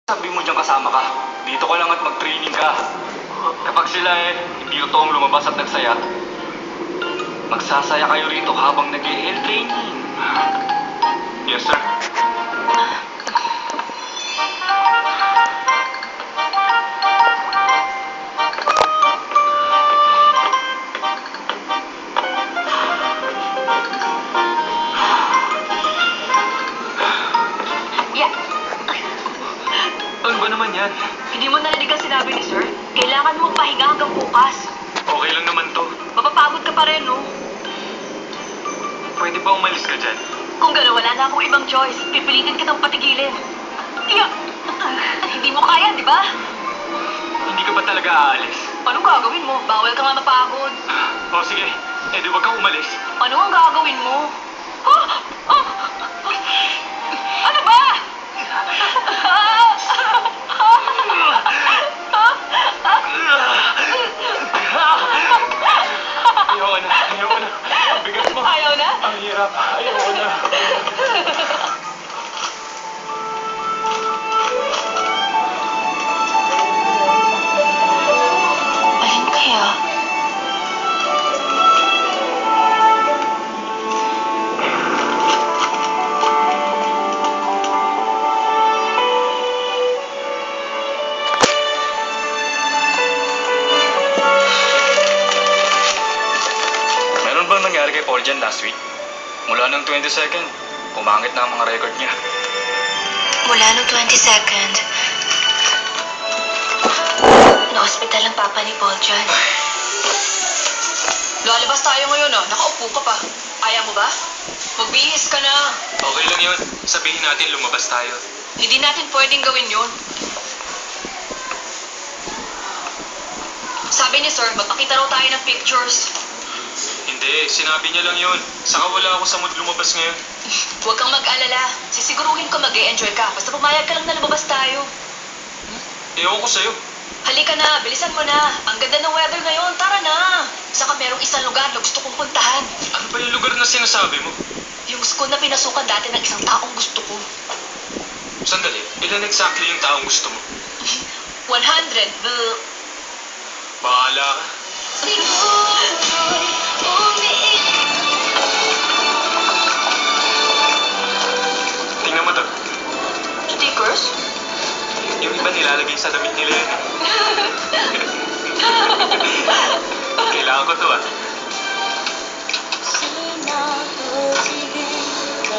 Sabi mo dyan kasama ka. Dito ka lang at mag-training ka. Kapag sila hindi totoong lumabas at nagsaya, magsasaya kayo rito habang nag-e-L training. Yes, sir. Yeah. Ano ba naman yan? Hindi mo narinig ang sinabi ni sir? Kailangan mo pahinga hanggang bukas. Okay lang naman to. Mapapagod ka pa rin, no? Pwede ba umalis ka dyan? Kung gano'n, wala na akong ibang choice. Pipilitin kitang patigilin. Yeah. Hindi mo kaya, di ba? Hindi ka ba talaga aalis? Anong gagawin mo? Bawal ka nga mapagod. O sige, di wag kang umalis. Ano ang gagawin mo? Ano ba? Ayoko na. Ang bigat mo. Ayaw na? Ang hirap. Ayoko na. Alin kaya? Meron bang nangyari kay Paul dyan last week? Mula ng 22nd, pumangit na ang mga record niya. Mula nung 22nd, na-hospital ang papa ni Paul John. Lalabas tayo ngayon, ah. Nakaupo ka pa. Kaya mo ba? Magbihis ka na. Okay lang yun. Sabihin natin lumabas tayo. Hindi natin pwedeng gawin yun. Sabi ni sir, magpakita raw tayo ng pictures. Hindi, sinabi niya lang yun. Saka wala ako sa mood lumabas ngayon. Huwag kang mag-alala. Sisiguruhin ko mag-e-enjoy ka. Basta pumayag ka lang na lumabas tayo. Ewan ko sa'yo. Halika na, bilisan mo na. Ang ganda ng weather ngayon, tara na. Saka merong isang lugar na gusto kong puntahan. Ano ba yung lugar na sinasabi mo? Yung school na pinasukan dati ng isang taong gusto ko. Sandali, ilan exactly yung taong gusto mo? 100, Bahala ka. Tingnan mo to. Stickers? Yung iba nilalagay sa damit nila yun. Kailangan ko to 지나고 지금 내